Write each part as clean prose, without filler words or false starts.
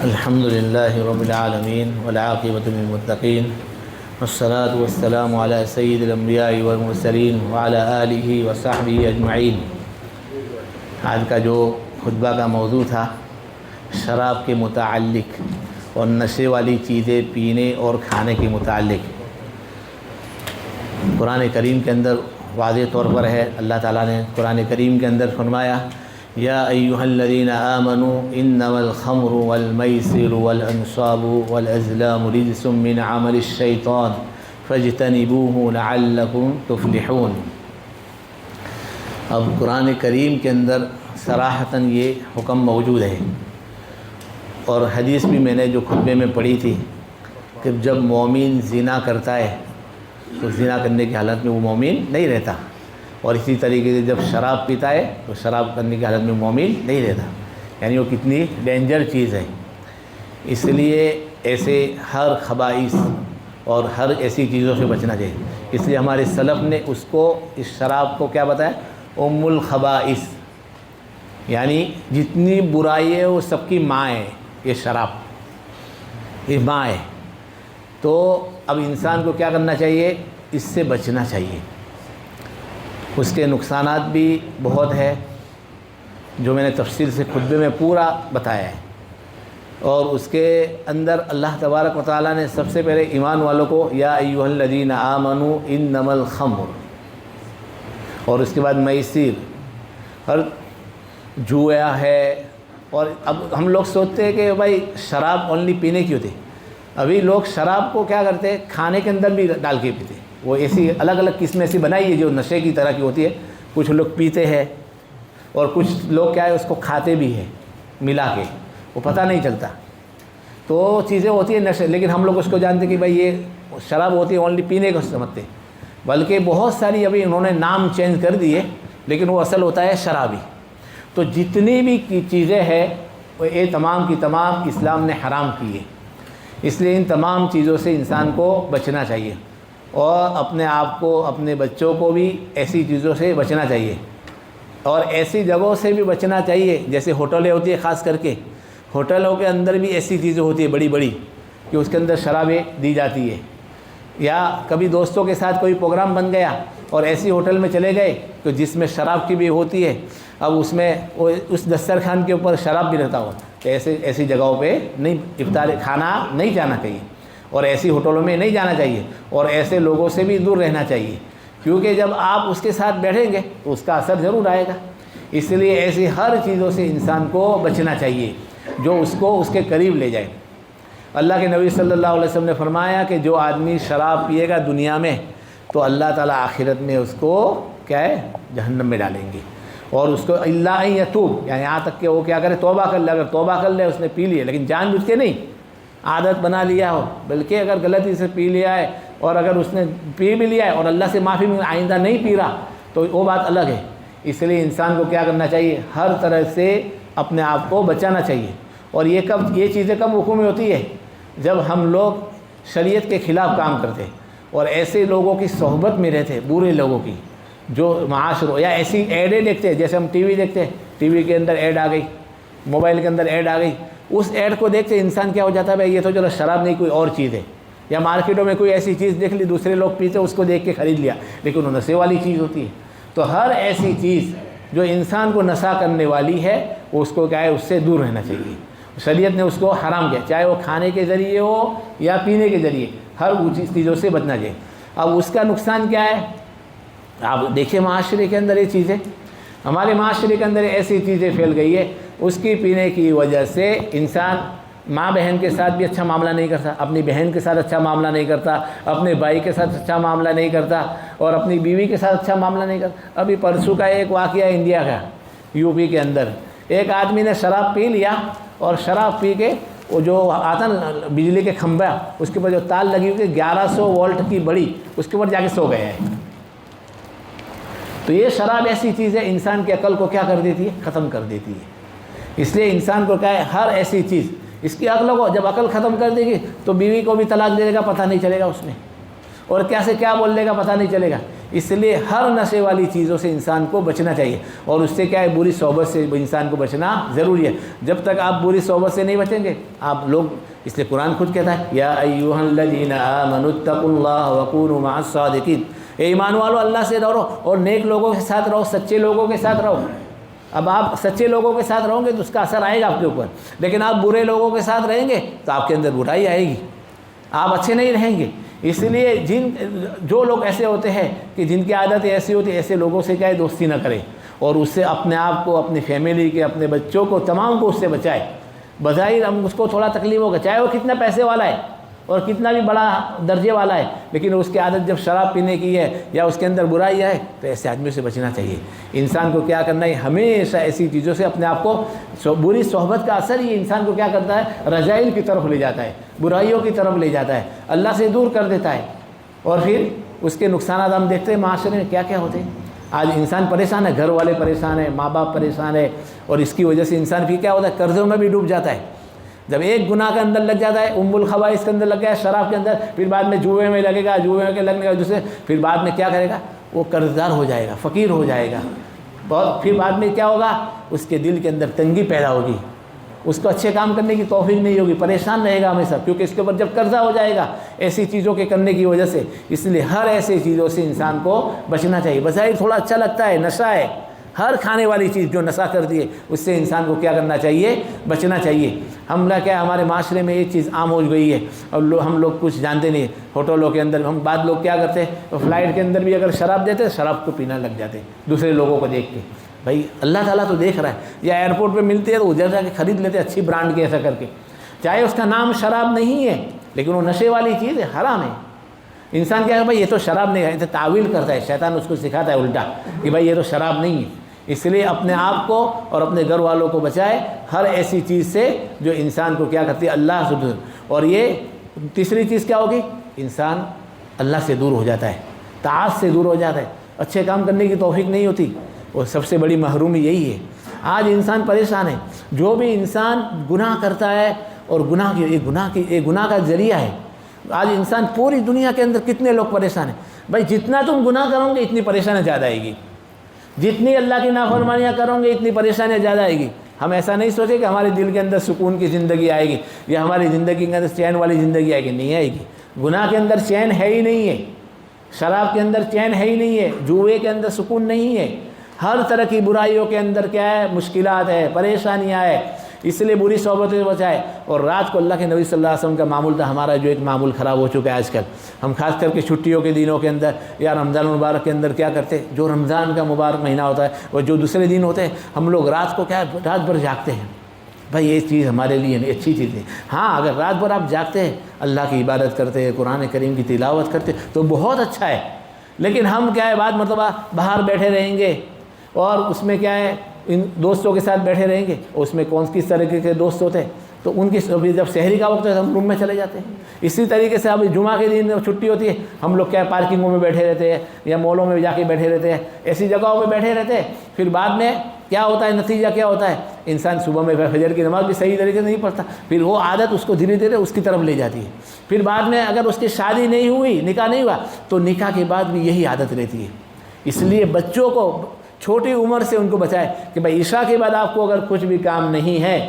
الحمد للہ رب العالمین والعاقبۃ للمتقین والصلاة والسلام علی سید الانبیاء والمرسلین وعلی آلہ وصحبہ اجمعین۔ آج کا جو خطبہ کا موضوع تھا شراب کے متعلق اور نشے والی چیزیں پینے اور کھانے کے متعلق، قرآن کریم کے اندر واضح طور پر ہے۔ اللہ تعالیٰ نے قرآن کریم کے اندر فرمایا یا ایھا الذین آمنوا انما الخمر والمیسر والانصاب والازلام رجس من عمل الشیطان فاجتنبوہ لعلکم تفلحون۔ اب قرآن کریم کے اندر صراحتاً یہ حکم موجود ہے، اور حدیث بھی میں نے جو خطبے میں پڑھی تھی کہ جب مومن زنا کرتا ہے تو زنا کرنے کی حالت میں وہ مومن نہیں رہتا، اور اسی طریقے سے جب شراب پیتا ہے تو شراب کرنے کی حالت میں مومن نہیں رہتا، یعنی وہ کتنی ڈینجر چیز ہے۔ اس لیے ایسے ہر خبائث اور ہر ایسی چیزوں سے بچنا چاہیے۔ اس لیے ہمارے سلف نے اس شراب کو کیا بتایا؟ ام الخبائث، یعنی جتنی برائی ہے وہ سب کی ماں ہے۔ یہ شراب یہ ماں ہے۔ تو اب انسان کو کیا کرنا چاہیے؟ اس سے بچنا چاہیے۔ اس کے نقصانات بھی بہت ہے جو میں نے تفصیل سے خطبے میں پورا بتایا ہے، اور اس کے اندر اللہ تبارک و تعالیٰ نے سب سے پہلے ایمان والوں کو یا ایھا الذین آمنوا انما الخمر، اور اس کے بعد میسر، اور جوا ہے۔ اور اب ہم لوگ سوچتے ہیں کہ بھائی شراب اونلی پینے کی ہوتی ہے۔ ابھی لوگ شراب کو کیا کرتے ہیں؟ کھانے کے اندر بھی ڈال کے پیتے ہیں۔ وہ ایسی الگ الگ قسمیں ایسی بنائی ہے جو نشے کی طرح کی ہوتی ہے۔ کچھ لوگ پیتے ہیں اور کچھ لوگ کیا ہے اس کو کھاتے بھی ہیں ملا کے، وہ پتہ نہیں چلتا۔ تو چیزیں ہوتی ہیں نشے، لیکن ہم لوگ اس کو جانتے کہ بھائی یہ شراب ہوتی ہے اونلی پینے کو سمجھتے، بلکہ بہت ساری ابھی انہوں نے نام چینج کر دیے، لیکن وہ اصل ہوتا ہے شرابی۔ تو جتنی بھی چیزیں ہیں وہ یہ تمام کی تمام اسلام نے حرام کی ہے۔ اس لیے ان تمام چیزوں سے انسان کو بچنا چاہیے، اور اپنے آپ کو اپنے بچوں کو بھی ایسی چیزوں سے بچنا چاہیے، اور ایسی جگہوں سے بھی بچنا چاہیے جیسے ہوٹلیں ہوتی ہیں۔ خاص کر کے ہوٹلوں کے اندر بھی ایسی چیزیں ہوتی ہیں بڑی بڑی کہ اس کے اندر شرابیں دی جاتی ہے، یا کبھی دوستوں کے ساتھ کوئی پروگرام بن گیا اور ایسی ہوٹل میں چلے گئے تو جس میں شراب کی بھی ہوتی ہے، اب اس میں اس دسترخوان کے اوپر شراب بھی رہتا ہو، تو ایسی جگہوں پہ نہیں افطار کھانا نہیں جانا چاہیے، اور ایسی ہوٹلوں میں نہیں جانا چاہیے، اور ایسے لوگوں سے بھی دور رہنا چاہیے، کیونکہ جب آپ اس کے ساتھ بیٹھیں گے تو اس کا اثر ضرور آئے گا۔ اس لیے ایسی ہر چیزوں سے انسان کو بچنا چاہیے جو اس کو اس کے قریب لے جائے۔ اللہ کے نبی صلی اللہ علیہ وسلم نے فرمایا کہ جو آدمی شراب پیے گا دنیا میں تو اللہ تعالیٰ آخرت میں اس کو کیا ہے؟ جہنم میں ڈالیں گے، اور اس کو الا ان یتوب، یعنی یہاں تک کہ وہ کیا کرے؟ توبہ کر لے۔ اگر توبہ کر لے، اس نے پی لیے لیکن جان بوجھ کے نہیں، عادت بنا لیا ہو، بلکہ اگر غلطی سے پی لیا ہے، اور اگر اس نے پی بھی لیا ہے اور اللہ سے معافی میں آئندہ نہیں پی رہا تو وہ بات الگ ہے۔ اس لیے انسان کو کیا کرنا چاہیے؟ ہر طرح سے اپنے آپ کو بچانا چاہیے۔ اور یہ چیزیں کب وقوع میں ہوتی ہے؟ جب ہم لوگ شریعت کے خلاف کام کرتے اور ایسے لوگوں کی صحبت میں رہتے، برے لوگوں کی، جو معاشروں یا ایسی ایڈیں دیکھتے ہیں، جیسے ہم ٹی وی دیکھتے ہیں، ٹی وی کے اندر ایڈ آ گئی، موبائل کے اندر ایڈ آ گئی، اس ایڈ کو دیکھتے انسان کیا ہو جاتا ہے؟ بھائی یہ تو چلو شراب نہیں، کوئی اور چیز ہے، یا مارکیٹوں میں کوئی ایسی چیز دیکھ لی، دوسرے لوگ پیتے اس کو دیکھ کے خرید لیا، لیکن وہ نشے والی چیز ہوتی ہے۔ تو ہر ایسی چیز جو انسان کو نشہ کرنے والی ہے وہ اس کو کیا ہے؟ اس سے دور رہنا چاہیے۔ شریعت نے اس کو حرام کیا، چاہے وہ کھانے کے ذریعے ہو یا پینے کے ذریعے، ہر چیزوں سے بچنا چاہیے۔ اب اس کا نقصان کیا ہے؟ آپ دیکھیں معاشرے کے اندر یہ چیزیں، ہمارے معاشرے کے اندر ایسی چیزیں پھیل گئی ہے، اس کی پینے کی وجہ سے انسان ماں بہن کے ساتھ بھی اچھا معاملہ نہیں کرتا، اپنی بہن کے ساتھ اچھا معاملہ نہیں کرتا، اپنے بھائی کے ساتھ اچھا معاملہ نہیں کرتا، اور اپنی بیوی کے ساتھ اچھا معاملہ نہیں کرتا۔ ابھی پرسوں کا ایک واقعہ انڈیا کا، یو پی کے اندر ایک آدمی نے شراب پی لیا، اور شراب پی کے وہ جو آتا نا بجلی کے کھمبا، اس کے اوپر جو تار لگی ہوئی 1100 وولٹ کی بڑی، اس کے اوپر جا کے سو گئے ہیں۔ تو یہ شراب ایسی چیز ہے انسان کی عقل کو کیا کر دیتی ہے؟ ختم کر دیتی ہے۔ اس لیے انسان کو کیا ہے؟ ہر ایسی چیز اس کی عقل کو جب عقل ختم کر دے گی تو بیوی کو بھی طلاق دے گا، پتہ نہیں چلے گا اس میں، اور کیسے کیا بول لے گا پتہ نہیں چلے گا۔ اس لیے ہر نشے والی چیزوں سے انسان کو بچنا چاہیے، اور اس سے کیا ہے بری صحبت سے انسان کو بچنا ضروری ہے۔ جب تک آپ بری صحبت سے نہیں بچیں گے آپ لوگ، اس لیے قرآن خود کہتا ہے یا ایھا الذین آمنوا اتقوا اللہ وکونوا مع الصادقین، اے ایمان والو اللہ سے ڈرو اور نیک لوگوں کے ساتھ رہو، سچے لوگوں کے ساتھ رہو۔ اب آپ سچے لوگوں کے ساتھ رہو گے تو اس کا اثر آئے گا آپ کے اوپر، لیکن آپ برے لوگوں کے ساتھ رہیں گے تو آپ کے اندر برائی آئے گی، آپ اچھے نہیں رہیں گے۔ اس لیے جو لوگ ایسے ہوتے ہیں کہ جن کی عادتیں ایسی ہوتی ہیں، ایسے لوگوں سے کیا ہے دوستی نہ کریں، اور اس سے اپنے آپ کو، اپنی فیملی کے، اپنے بچوں کو، تمام کو اس سے بچائے۔ بظاہر ہم اس کو تھوڑا تکلیف ہوگا، چاہے وہ کتنا پیسے والا ہے اور کتنا بھی بڑا درجے والا ہے، لیکن اس کی عادت جب شراب پینے کی ہے یا اس کے اندر برائی ہے تو ایسے آدمی سے بچنا چاہیے۔ انسان کو کیا کرنا ہے، ہمیشہ ایسی چیزوں سے اپنے آپ کو، بری صحبت کا اثر یہ انسان کو کیا کرتا ہے، رذائل کی طرف لے جاتا ہے، برائیوں کی طرف لے جاتا ہے، اللہ سے دور کر دیتا ہے، اور پھر اس کے نقصانات ہم دیکھتے ہیں معاشرے میں کیا کیا ہوتے ہیں۔ آج انسان پریشان ہے، گھر والے پریشان ہیں، ماں باپ پریشان ہے، اور اس کی وجہ سے انسان پھر کیا ہوتا ہے، قرضوں میں بھی ڈوب جاتا ہے۔ جب ایک گناہ کے اندر لگ جاتا ہے، الخبائث کے اندر لگ گیا، شراب کے اندر، پھر بعد میں جوئے میں لگے گا، جوئے کے لگنے کا وجہ سے پھر بعد میں کیا کرے گا، وہ قرض دار ہو جائے گا، فقیر ہو جائے گا، اور پھر بعد میں کیا ہوگا، اس کے دل کے اندر تنگی پیدا ہوگی، اس کو اچھے کام کرنے کی توفیق نہیں ہوگی، پریشان رہے گا ہمیشہ، کیونکہ اس کے اوپر جب قرضہ ہو جائے گا ایسی چیزوں کے کرنے کی وجہ سے۔ اس لیے ہر ایسی چیزوں سے انسان کو بچنا چاہیے۔ بظاہر تھوڑا اچھا لگتا ہے، نشہ ہے، ہر کھانے والی چیز جو نشہ کرتی ہے اس سے انسان کو کیا کرنا چاہیے، بچنا چاہیے۔ کیا ہمارے معاشرے میں یہ چیز عام ہو گئی ہے، اور ہم لوگ کچھ جانتے نہیں، ہوٹلوں کے اندر ہم بعض لوگ کیا کرتے ہیں، فلائٹ کے اندر بھی اگر شراب دیتے شراب کو پینا لگ جاتے ہیں دوسرے لوگوں کو دیکھ کے۔ بھائی اللہ تعالیٰ تو دیکھ رہا ہے، یا ایئرپورٹ پہ ملتے ہیں تو ادھر جا کے خرید لیتے ہیں اچھی برانڈ کے، ایسا کر کے، چاہے اس کا نام شراب نہیں ہے لیکن وہ نشے والی چیز ہے، حرام ہے۔ انسان کیا ہے، بھائی یہ تو شراب نہیں ہے، تو تعویل کرتا ہے، شیطان اس کو سکھاتا ہے الٹا کہ بھائی یہ تو شراب نہیں ہے۔ اس لیے اپنے آپ کو اور اپنے گھر والوں کو بچائے ہر ایسی چیز سے جو انسان کو کیا کرتی ہے، اللہ سے دور۔ اور یہ تیسری چیز کیا ہوگی، انسان اللہ سے دور ہو جاتا ہے، طاعت سے دور ہو جاتا ہے، اچھے کام کرنے کی توفیق نہیں ہوتی، اور سب سے بڑی محرومی یہی ہے۔ آج انسان پریشان ہے، جو بھی انسان گناہ کرتا ہے، اور گناہ کا ذریعہ ہے۔ آج انسان پوری دنیا کے اندر کتنے لوگ پریشان ہیں، بھائی جتنا تم گناہ کرو گے اتنی پریشانیاں زیادہ آئے گی، جتنی اللہ کی نافرمانیاں کرو گے اتنی پریشانیاں زیادہ آئے گی۔ ہم ایسا نہیں سوچے کہ ہمارے دل کے اندر سکون کی زندگی آئے گی، یا ہماری زندگی کے اندر چین والی زندگی آئے گی، نہیں آئے گی۔ گناہ کے اندر چین ہے ہی نہیں ہے، شراب کے اندر چین ہے ہی نہیں ہے، جوئے کے اندر سکون نہیں ہے، ہر طرح کی برائیوں کے اندر کیا ہے، مشکلات ہے، پریشانیاں ہے۔ اس لیے بری صحبتوں سے بچائے۔ اور رات کو اللہ کے نبی صلی اللہ علیہ وسلم کا معمول تھا، ہمارا جو ایک معمول خراب ہو چکا ہے آج کل، ہم خاص کر کے چھٹیوں کے دنوں کے اندر یا رمضان المبارک کے اندر کیا کرتے، جو رمضان کا مبارک مہینہ ہوتا ہے اور جو دوسرے دن ہوتے ہیں، ہم لوگ رات کو کیا رات بھر جاگتے ہیں۔ بھائی یہ چیز ہمارے لیے نہیں، اچھی چیز ہے۔ ہاں اگر رات بھر آپ جاگتے ہیں، اللہ کی عبادت کرتے ہیں، قرآن کریم کی تلاوت کرتے تو بہت اچھا ہے، لیکن ہم کیا ہے بعد مرتبہ باہر بیٹھے رہیں گے، اور اس میں کیا ہے ان دوستوں کے ساتھ بیٹھے رہیں گے، اور اس میں کس طریقے کے دوست ہوتے ہیں، تو ان کی جب سحری کا وقت ہے ہم روم میں چلے جاتے ہیں۔ اسی طریقے سے اب جمعہ کے دن چھٹی ہوتی ہے، ہم لوگ کیا پارکنگوں میں بیٹھے رہتے ہیں، یا مالوں میں جا کے بیٹھے رہتے ہیں، ایسی جگہوں پہ بیٹھے رہتے ہیں۔ پھر بعد میں کیا ہوتا ہے، نتیجہ کیا ہوتا ہے، انسان صبح میں فجر کی نماز بھی صحیح طریقے سے نہیں پڑھتا، پھر وہ عادت اس کو دھیرے دھیرے اس کی طرف لے جاتی ہے۔ پھر بعد میں اگر اس کی شادی نہیں ہوئی، نکاح نہیں ہوا، تو نکاح کے بعد بھی یہی عادت رہتی ہے۔ اس لیے بچوں کو چھوٹی عمر سے ان کو بچائے کہ بھائی عشاء کے بعد آپ کو اگر کچھ بھی کام نہیں ہے۔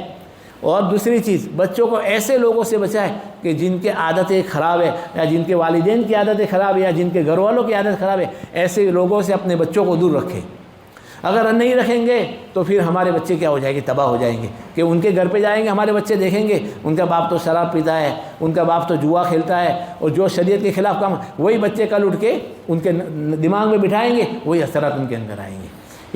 اور دوسری چیز، بچوں کو ایسے لوگوں سے بچائے کہ جن کے عادتیں خراب ہے، یا جن کے والدین کی عادتیں خراب ہے، یا جن کے گھر والوں کی عادت خراب ہے، ایسے لوگوں سے اپنے بچوں کو دور رکھیں۔ اگر نہیں رکھیں گے تو پھر ہمارے بچے کیا ہو جائیں گے، تباہ ہو جائیں گے، کہ ان کے گھر پہ جائیں گے، ہمارے بچے دیکھیں گے ان کا باپ تو شراب پیتا ہے، ان کا باپ تو جوا کھیلتا ہے، اور جو شریعت کے خلاف کام، وہی بچے کل اٹھ کے ان کے دماغ میں بٹھائیں گے، وہی اثرات ان کے اندر آئیں گے۔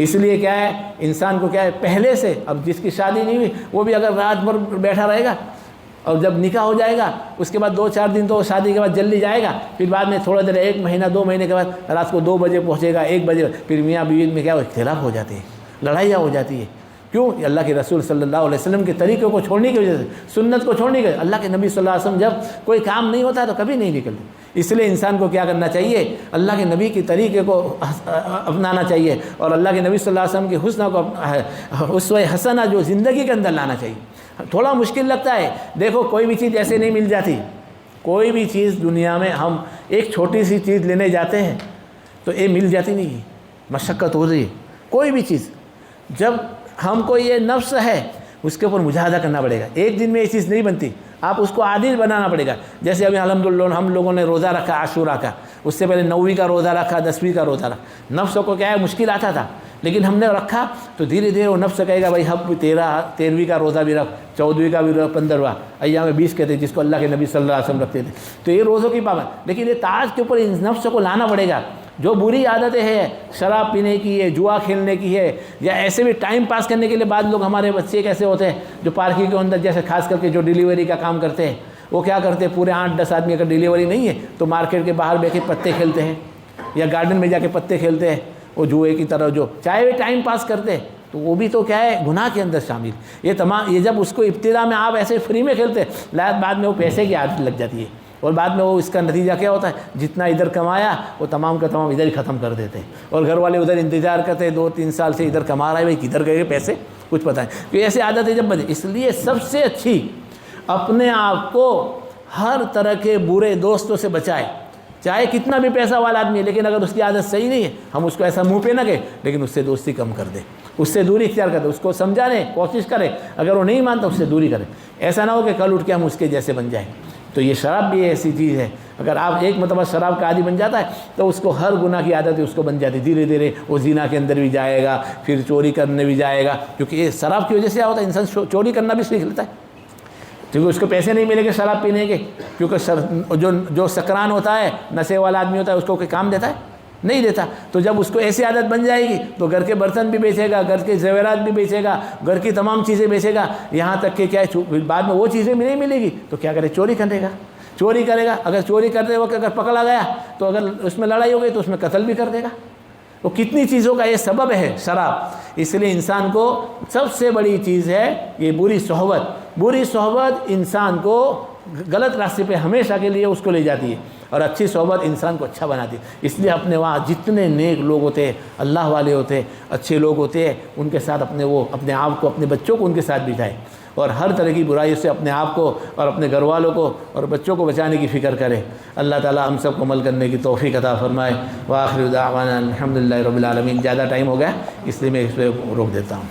اس لیے کیا ہے، انسان کو کیا ہے پہلے سے، اب جس کی شادی نہیں ہوئی وہ بھی اگر رات بھر بیٹھا رہے گا، اور جب نکاح ہو جائے گا اس کے بعد 2-4 دن تو شادی کے بعد جلدی جائے گا، پھر بعد میں تھوڑا دیر 1 مہینہ 2 مہینے کے بعد رات کو 2 بجے پہنچے گا، 1 بجے، پھر میاں بیوی میں کیا اختلاف ہو جاتے ہیں، لڑائیاں ہو جاتی ہے۔ کیوں؟ اللہ کے رسول صلی اللہ علیہ وسلم کے طریقے کو چھوڑنے کی وجہ سے، سنت کو چھوڑنے کی وجہ سے۔ اللہ کے نبی صلی اللہ علیہ وسلم جب کوئی کام نہیں ہوتا تو کبھی نہیں نکلتے۔ اس لیے انسان کو کیا کرنا چاہیے، اللہ کے نبی کے طریقے کو اپنانا چاہیے، اور اللہ کے نبی صلی اللہ علیہ وسلم کے حسن کو، اسوہ حسنہ جو زندگی کے اندر لانا چاہیے۔ تھوڑا مشکل لگتا ہے، دیکھو کوئی بھی چیز ایسے نہیں مل جاتی، کوئی بھی چیز دنیا میں ہم ایک چھوٹی سی چیز لینے جاتے ہیں تو یہ مل جاتی نہیں، مشقت ہو رہی ہے کوئی بھی چیز. جب ہم کو یہ نفس ہے اس کے اوپر مجاہدہ کرنا پڑے گا. ایک دن میں یہ چیز نہیں بنتی، آپ اس کو عادی بنانا پڑے گا. جیسے ابھی الحمدللہ ہم لوگوں نے روزہ رکھا عاشوراء کا، اس سے پہلے 9ویں کا روزہ رکھا، 10ویں کا روزہ رکھا. نفس کو کیا ہے مشکل آتا تھا، لیکن ہم نے رکھا تو دھیرے دھیرے وہ نفس کہے گا بھائی ہم 13ویں کا روزہ بھی رکھ، 14ویں کا بھی رکھ، 15واں ایام 20 کہتے ہیں جس کو اللہ کے نبی صلی اللہ علیہ وسلم رکھتے تھے. تو یہ روزوں کی پابند، لیکن یہ تاج کے اوپر اس نفس کو لانا پڑے گا. جو بری عادتیں ہیں، شراب پینے کی ہے، جوا کھیلنے کی ہے، یا ایسے بھی ٹائم پاس کرنے کے لیے بعض لوگ ہمارے بچے کیسے ہوتے ہیں جو پارکنگ کے اندر، جیسے خاص کر کے جو ڈیلیوری کا کام کرتے ہیں، وہ کیا کرتے ہیں پورے 8-10 آدمی اگر ڈیلیوری نہیں ہے تو مارکیٹ کے باہر بیٹھ کے پتے کھیلتے ہیں یا گارڈن میں جا کے پتے کھیلتے ہیں. وہ جوئے کی طرح جو چاہے وہ ٹائم پاس کرتے ہیں تو وہ بھی تو کیا ہے گناہ کے اندر شامل. یہ تمام یہ جب اس کو ابتدا میں آپ ایسے فری میں کھیلتے ہیں، بعد میں وہ پیسے کی عادت لگ جاتی ہے اور بعد میں وہ اس کا نتیجہ کیا ہوتا ہے جتنا ادھر کمایا وہ تمام کا تمام ادھر ہی ختم کر دیتے ہیں. اور گھر والے ادھر انتظار کرتے ہیں 2-3 سال سے ادھر کما رہا ہے بھائی کدھر گئے پیسے کچھ پتہ ہے. تو ایسے عادتیں جب بنے، اس لیے سب سے اچھی اپنے آپ کو ہر طرح کے برے دوستوں سے بچائے. چاہے کتنا بھی پیسہ والا آدمی ہے لیکن اگر اس کی عادت صحیح نہیں ہے ہم اس کو ایسا منہ پہ نہ کہیں، لیکن اس سے دوستی کم کر دیں، اس سے دوری اختیار کر دیں، اس کو سمجھانے کوشش کریں. اگر وہ نہیں مانتا اس سے دوری کریں. ایسا نہ ہو کہ کل اٹھ کے ہم اس کے جیسے بن جائیں. تو یہ شراب بھی ایسی چیز ہے، اگر آپ ایک مرتبہ شراب کا عادی بن جاتا ہے تو اس کو ہر گناہ کی عادت اس کو بن جاتی. دھیرے دھیرے وہ زنا کے اندر بھی جائے گا، پھر چوری کرنے بھی جائے گا، کیونکہ یہ شراب کی وجہ سے کیا ہوتا ہے انسان چوری کرنا بھی سیکھ لیتا ہے کیونکہ اس کو پیسے نہیں ملیں گے شراب پینے کے. کیونکہ جو سکران ہوتا ہے، نشے والا آدمی ہوتا ہے، اس کو کوئی کام دیتا ہے نہیں دیتا. تو جب اس کو ایسی عادت بن جائے گی تو گھر کے برتن بھی بیچے گا، گھر کے زیورات بھی بیچے گا، گھر کی تمام چیزیں بیچے گا، یہاں تک کہ کیا ہے بعد میں وہ چیزیں نہیں ملے گی تو کیا کرے چوری کرے گا. چوری کرے گا، اگر چوری کرتے وقت اگر پکڑا گیا تو اگر اس میں لڑائی ہو گئی تو اس میں قتل بھی کر دے گا. وہ کتنی چیزوں کا یہ سبب ہے شراب. اس لیے انسان کو سب سے بڑی چیز ہے یہ بری صحبت. بری صحبت انسان کو غلط راستے پہ ہمیشہ کے لیے اس کو لے جاتی ہے، اور اچھی صحبت انسان کو اچھا بناتی ہے. اس لیے اپنے وہاں جتنے نیک لوگ ہوتے ہیں، اللہ والے ہوتے ہیں، اچھے لوگ ہوتے ہیں، ان کے ساتھ اپنے آپ کو، اپنے بچوں کو ان کے ساتھ بٹھائے اور ہر طرح کی برائیوں سے اپنے آپ کو اور اپنے گھر والوں کو اور بچوں کو بچانے کی فکر کرے. اللہ تعالی ہم سب کو عمل کرنے کی توفیق عطا فرمائے. وآخر دعوانا الحمدللہ رب العالمین. زیادہ ٹائم ہو گیا اس لیے میں اس پہ روک دیتا ہوں.